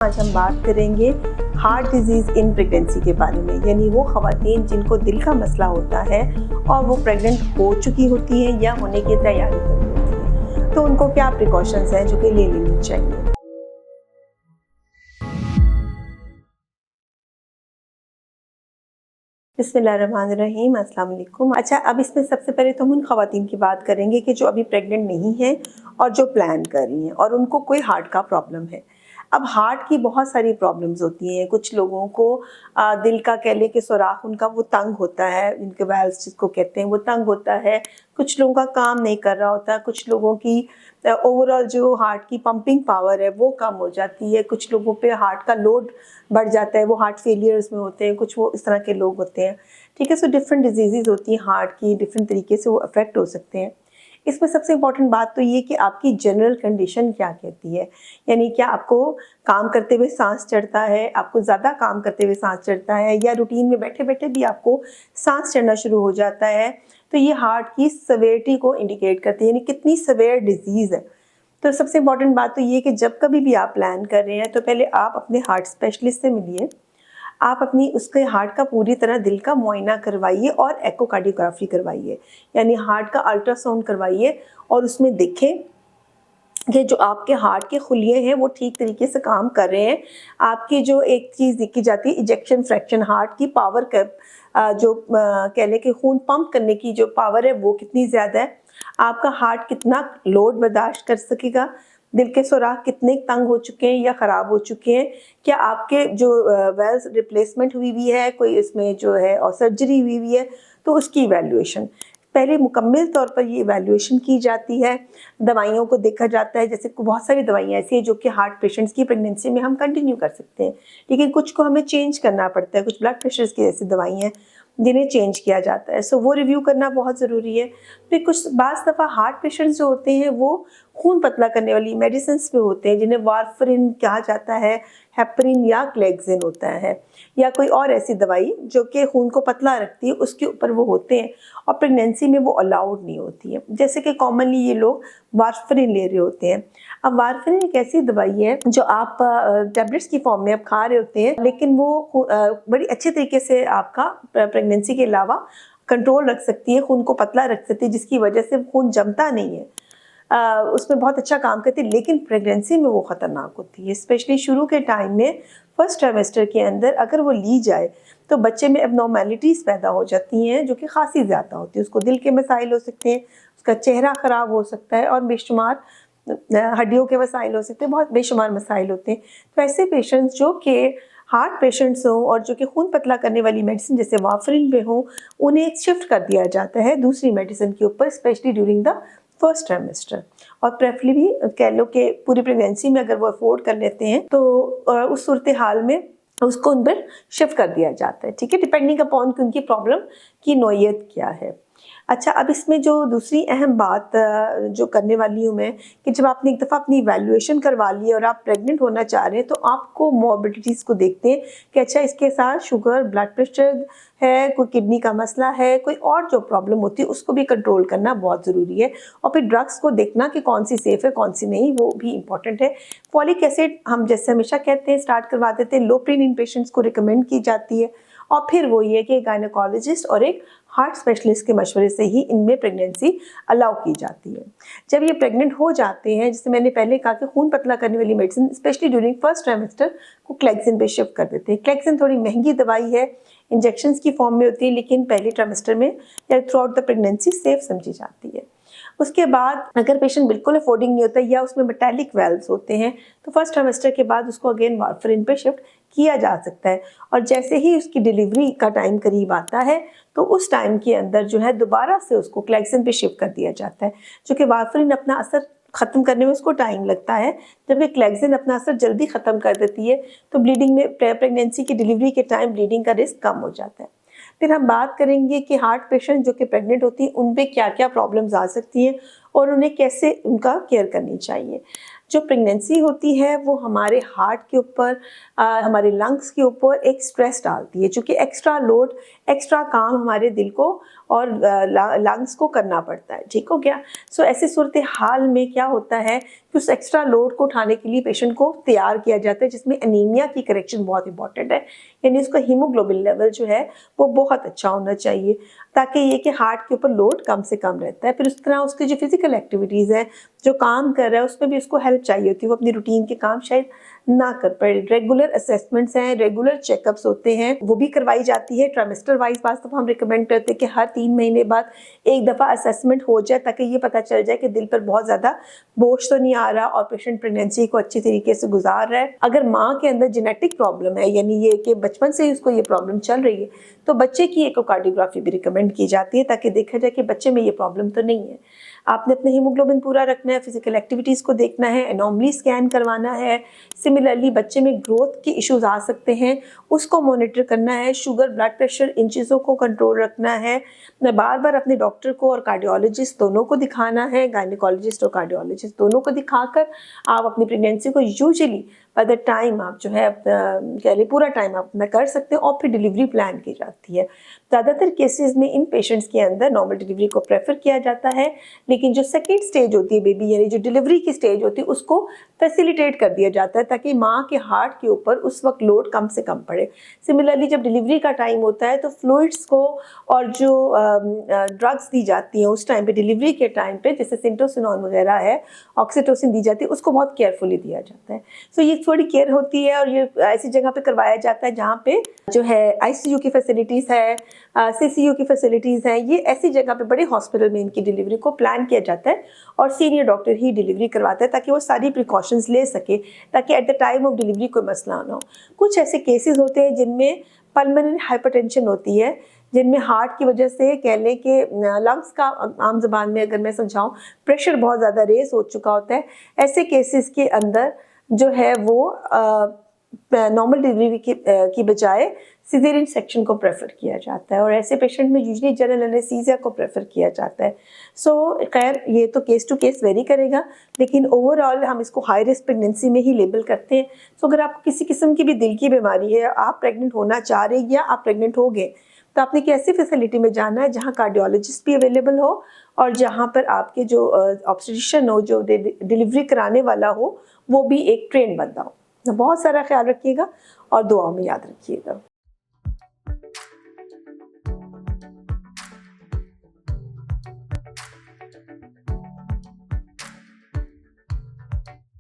आज हम बात करेंगे हार्ट डिजीज़ इन प्रेगनेंसी के बारे में, यानी वो ख़वातीन जिनको दिल का मसला होता है और वो प्रेग्नेंट हो चुकी होती हैं या होने की तैयारी कर रही होती हैं, तो उनको क्या प्रिकॉशंस हैं जो कि ले लेनी चाहिए। बिस्मिल्लाहिर्रहमानिर्रहीम, अस्सलाम वालेकुम। अच्छा, अब इसमें सबसे पहले तो हम उन ख़वातीन की बात करेंगे कि जो अभी प्रेग्नेंट नहीं हैं और जो प्लान कर रही हैं और उनको कोई हार्ट का प्रॉब्लम है। अब हार्ट की बहुत सारी प्रॉब्लम्स होती हैं। कुछ लोगों को दिल का कह लें कि सुराख उनका वो तंग होता है, इनके वैल्व्स जिसको कहते हैं वो तंग होता है। कुछ लोगों का काम नहीं कर रहा होता, कुछ लोगों की ओवरऑल जो हार्ट की पंपिंग पावर है वो कम हो जाती है। कुछ लोगों पे हार्ट का लोड बढ़ जाता है, वो हार्ट फेलियर्स में होते हैं, कुछ वो इस तरह के लोग होते हैं। ठीक है, सो डिफरेंट डिजीज़ होती हैं हार्ट की, डिफरेंट तरीके से वो अफेक्ट हो सकते हैं। इसमें सबसे इम्पॉर्टेंट बात तो ये कि आपकी जनरल कंडीशन क्या कहती है, यानी क्या आपको काम करते हुए सांस चढ़ता है, आपको ज़्यादा काम करते हुए सांस चढ़ता है, या रूटीन में बैठे बैठे भी आपको सांस चढ़ना शुरू हो जाता है। तो ये हार्ट की सवेरिटी को इंडिकेट करती है, यानी कितनी सवेयर डिजीज़ है। तो सबसे इम्पॉर्टेंट बात तो ये कि जब कभी भी आप प्लान कर रहे हैं तो पहले आप अपने हार्ट स्पेशलिस्ट से मिलिए। आप अपनी उसके हार्ट का पूरी तरह दिल का मुआयना करवाइए और एकोकार्डियोग्राफी करवाइए, यानी हार्ट का अल्ट्रासाउंड करवाइए और उसमें देखें कि जो आपके हार्ट के खुलिये हैं वो ठीक तरीके से काम कर रहे हैं। आपकी जो एक चीज़ देखी जाती है इजेक्शन फ्रैक्शन, हार्ट की पावर जो कह लें कि खून पंप करने की जो पावर है वो कितनी ज़्यादा है, आपका हार्ट कितना लोड बर्दाश्त कर सकेगा, दिल के सुराख कितने तंग हो चुके हैं या ख़राब हो चुके हैं, क्या आपके जो वेल्स रिप्लेसमेंट हुई है, कोई इसमें जो है और सर्जरी हुई है, तो उसकी इवैल्यूएशन पहले मुकम्मल तौर पर ये इवैल्यूएशन की जाती है। दवाइयों को देखा जाता है, जैसे बहुत सारी दवाइयाँ ऐसी हैं जो कि हार्ट पेशेंट्स की प्रेगनेंसी में हम कंटिन्यू कर सकते हैं, लेकिन कुछ को हमें चेंज करना पड़ता है। कुछ ब्लड प्रेशर्स की ऐसी दवाइयाँ हैं जिन्हें चेंज किया जाता है, सो वो रिव्यू करना बहुत ज़रूरी है। फिर कुछ बाज़ दफ़ा हार्ट पेशेंट्स जो होते हैं वो खून पतला करने वाली मेडिसिन्स पे होते हैं, जिन्हें वारफरिन कहा जाता है, हेपरिन या क्लेक्सिन होता है, या कोई और ऐसी दवाई जो कि खून को पतला रखती है, उसके ऊपर वो होते हैं और प्रेगनेंसी में वो अलाउड नहीं होती है। जैसे कि कॉमनली ये लोग वारफरिन ले रहे होते हैं। अब वारफरिन एक ऐसी दवाई है जो आप टैबलेट्स की फॉर्म में आप खा रहे होते हैं, लेकिन वो बड़ी अच्छे तरीके से आपका प्रेगनेंसी के अलावा कंट्रोल रख सकती है, खून को पतला रख सकती है, जिसकी वजह से खून जमता नहीं है। उसमें बहुत अच्छा काम करती है, लेकिन प्रेगनेंसी में वो ख़तरनाक होती है, स्पेशली शुरू के टाइम में फर्स्ट ट्राइमेस्टर के अंदर अगर वो ली जाए तो बच्चे में एबनॉर्मेलिटीज़ पैदा हो जाती हैं जो कि खासी ज़्यादा होती है। उसको दिल के मसाइल हो सकते हैं, उसका चेहरा ख़राब हो सकता है और बेशुमार हड्डियों के मसाइल हो सकते हैं, बहुत बेशुमार मसाइल होते हैं। तो ऐसे पेशेंट्स जो कि हार्ट पेशेंट्स हों और जो कि खून पतला करने वाली मेडिसिन जैसे वाफरिन पे हों, उन्हें शिफ्ट कर दिया जाता है दूसरी मेडिसिन के ऊपर, specially during the first trimester. और प्रेफरली भी कह लो कि पूरी प्रेगनेंसी में अगर वो अफोर्ड कर लेते हैं तो उस सूरत हाल में उसको उन पर शिफ्ट कर दिया जाता है। ठीक है, डिपेंडिंग अपॉन कि उनकी प्रॉब्लम की नौयत क्या है। अच्छा, अब इसमें जो दूसरी अहम बात जो करने वाली हूँ मैं, कि जब आपने एक दफ़ा अपनी इवैल्यूएशन करवा ली और आप प्रेग्नेंट होना चाह रहे हैं तो आपको मॉर्बिडिटीज़ को देखते हैं कि अच्छा इसके साथ शुगर, ब्लड प्रेशर है, कोई किडनी का मसला है, कोई और जो प्रॉब्लम होती है उसको भी कंट्रोल करना बहुत ज़रूरी है। और फिर ड्रग्स को देखना कि कौन सी सेफ़ है कौन सी नहीं, वो भी इंपॉर्टेंट है। फॉलिक एसिड हम जैसे हमेशा कहते हैं स्टार्ट करवा देते हैं, लोप्रिन इन पेशेंट्स को रिकमेंड की जाती है। और फिर वो ये कि गायनेकोलॉजिस्ट और एक हार्ट स्पेशलिस्ट के मशवरे से ही इनमें प्रेगनेंसी अलाउ की जाती है। जब ये प्रेग्नेंट हो जाते हैं, जैसे मैंने पहले कहा कि खून पतला करने वाली medicine specially during first trimester को क्लेक्सिन पे शिफ्ट कर देते हैं। क्लेक्सिन थोड़ी महंगी दवाई है, इंजेक्शंस की फॉर्म में होती है, लेकिन पहले ट्राइमेस्टर में या through out the pregnancy safe समझी जाती है। उसके बाद अगर पेशेंट बिल्कुल अफोर्डिंग नहीं होता या उसमें मेटालिक वेल्व्स होते हैं तो फर्स्ट ट्राइमेस्टर के बाद उसको अगेन वारफरिन पे शिफ्ट किया जा सकता है। और जैसे ही उसकी डिलीवरी का टाइम करीब आता है तो उस टाइम के अंदर जो है दोबारा से उसको क्लेक्सिन पे शिफ्ट कर दिया जाता है, जो कि वारफरिन अपना असर ख़त्म करने में उसको टाइम लगता है, जबकि क्लेक्सिन अपना असर जल्दी ख़त्म कर देती है। तो ब्लीडिंग में प्रेगनेंसी की डिलीवरी के टाइम ब्लीडिंग का रिस्क कम हो जाता है। फिर हम बात करेंगे कि हार्ट पेशेंट जो कि प्रेग्नेंट होती हैं उन पे क्या क्या प्रॉब्लम्स आ सकती हैं और उन्हें कैसे उनका केयर करनी चाहिए। जो प्रेगनेंसी होती है वो हमारे हार्ट के ऊपर, हमारे लंग्स के ऊपर एक स्ट्रेस डालती है, चूँकि एक्स्ट्रा लोड, एक्स्ट्रा काम हमारे दिल को और लंग्स को करना पड़ता है। ठीक हो गया। सो ऐसी सूरत हाल में क्या होता है कि उस एक्स्ट्रा लोड को उठाने के लिए पेशेंट को तैयार किया जाता है, जिसमें एनीमिया की करेक्शन बहुत इंपॉर्टेंट है, यानी उसका हीमोग्लोबिन लेवल जो है वो बहुत अच्छा होना चाहिए, ताकि ये कि हार्ट के ऊपर लोड कम से कम रहता है। फिर उस तरह उसकी जो फिजिकल एक्टिविटीज़ है, जो काम कर रहा है, उसमें भी उसको हेल्प चाहिए होती है, वो अपनी रूटीन के काम शायद ना कर पाए। रेगुलर असेसमेंट्स हैं, रेगुलर चेकअप्स होते हैं, वो भी करवाई जाती है। ट्राइमेस्टर वाइज वास्तव हम रिकमेंड करते हैं कि हर 3 महीने बाद एक दफ़ा असेसमेंट हो जाए, ताकि ये पता चल जाए कि दिल पर बहुत ज़्यादा बोझ तो नहीं आ रहा और पेशेंट प्रेगनेंसी को अच्छी तरीके से गुजार रहा है। अगर माँ के अंदर जेनेटिक प्रॉब्लम है, यानी ये कि बचपन से ही उसको ये प्रॉब्लम चल रही है, तो बच्चे की इकोकार्डियोग्राफी भी रिकमेंड की जाती है, ताकि देखा जाए कि बच्चे में ये प्रॉब्लम तो नहीं है। आपने अपने हीमोग्लोबिन पूरा रखना है, फिजिकल एक्टिविटीज़ को देखना है, एनॉमली स्कैन करवाना है। सिमिलरली बच्चे में ग्रोथ के इश्यूज आ सकते हैं, उसको मॉनिटर करना है। शुगर, ब्लड प्रेशर, इन चीज़ों को कंट्रोल रखना है। बार बार अपने डॉक्टर को और कार्डियोलॉजिस्ट दोनों को दिखाना है, गायनेकोलॉजिस्ट और कार्डियोलॉजिस्ट दोनों को दिखाकर आप अपनी प्रेगनेंसी को यूजुअली बाय द टाइम आप जो है कह लें पूरा टाइम आप अपना कर सकते हैं, और फिर डिलीवरी प्लान की जाती है। ज़्यादातर केसेस में इन पेशेंट्स के अंदर नॉर्मल डिलीवरी को प्रेफर किया जाता है, लेकिन जो सेकेंड स्टेज होती है बेबी, यानी जो डिलीवरी की स्टेज होती है, उसको फैसिलिटेट कर दिया जाता है, ताकि माँ के हार्ट के ऊपर उस वक्त लोड कम से कम पड़े। सिमिलरली जब डिलीवरी का टाइम होता है, तो फ्लूइड्स को और जो ड्रग्स दी जाती हैं उस टाइम पे, डिलीवरी के टाइम पे, जैसे सिंटोसिनॉन वगैरह है, ऑक्सीटोसिन दी जाती है, उसको बहुत केयरफुली दिया जाता है। सो ये थोड़ी केयर होती है, और ये ऐसी जगह पे करवाया जाता है जहाँ पे जो है आईसीयू की फैसिलिटीज़ है, सीसीयू की फैसिलिटीज़ हैं। ये ऐसी जगह पे बड़े हॉस्पिटल में इनकी डिलीवरी को प्लान किया जाता है, और सीनियर डॉक्टर ही डिलीवरी करवाता है, ताकि वो सारी प्रिकॉशंस ले सके, ताकि at the time of delivery कोई मसला ना हो। कुछ ऐसे केसेस होते हैं जिनमें पल्मोनरी हाइपरटेंशन होती है, जिनमें हार्ट की वजह से कह लें कि लंग्स का, आम ज़बान में अगर मैं समझाऊँ, प्रेशर बहुत ज़्यादा रेस हो चुका होता है। ऐसे केसेस के अंदर जो है वो नॉर्मल डिलीवरी की बजाय सिजेरियन सेक्शन को प्रेफर किया जाता है, और ऐसे पेशेंट में यूजुअली जनरल एनेस्थीसिया को प्रेफर किया जाता है। सो खैर ये तो केस टू केस वेरी करेगा, लेकिन ओवरऑल हम इसको हाई रिस्क प्रेगनेंसी में ही लेबल करते हैं। सो अगर आपको किसी किस्म की भी दिल की बीमारी है, आप प्रेग्नेंट होना चाह रहे हैं या आप प्रेग्नेंट हो गए, तो आपने एक ऐसी फैसिलिटी में जाना है जहाँ कार्डियोलॉजिस्ट भी अवेलेबल हो, और जहाँ पर आपके जो ऑब्स्टेट्रिशियन हो, जो डिलीवरी कराने वाला हो, वो भी एक ट्रेन बंदा हो। बहुत सारा ख्याल रखिएगा और दुआओं में याद रखिएगा।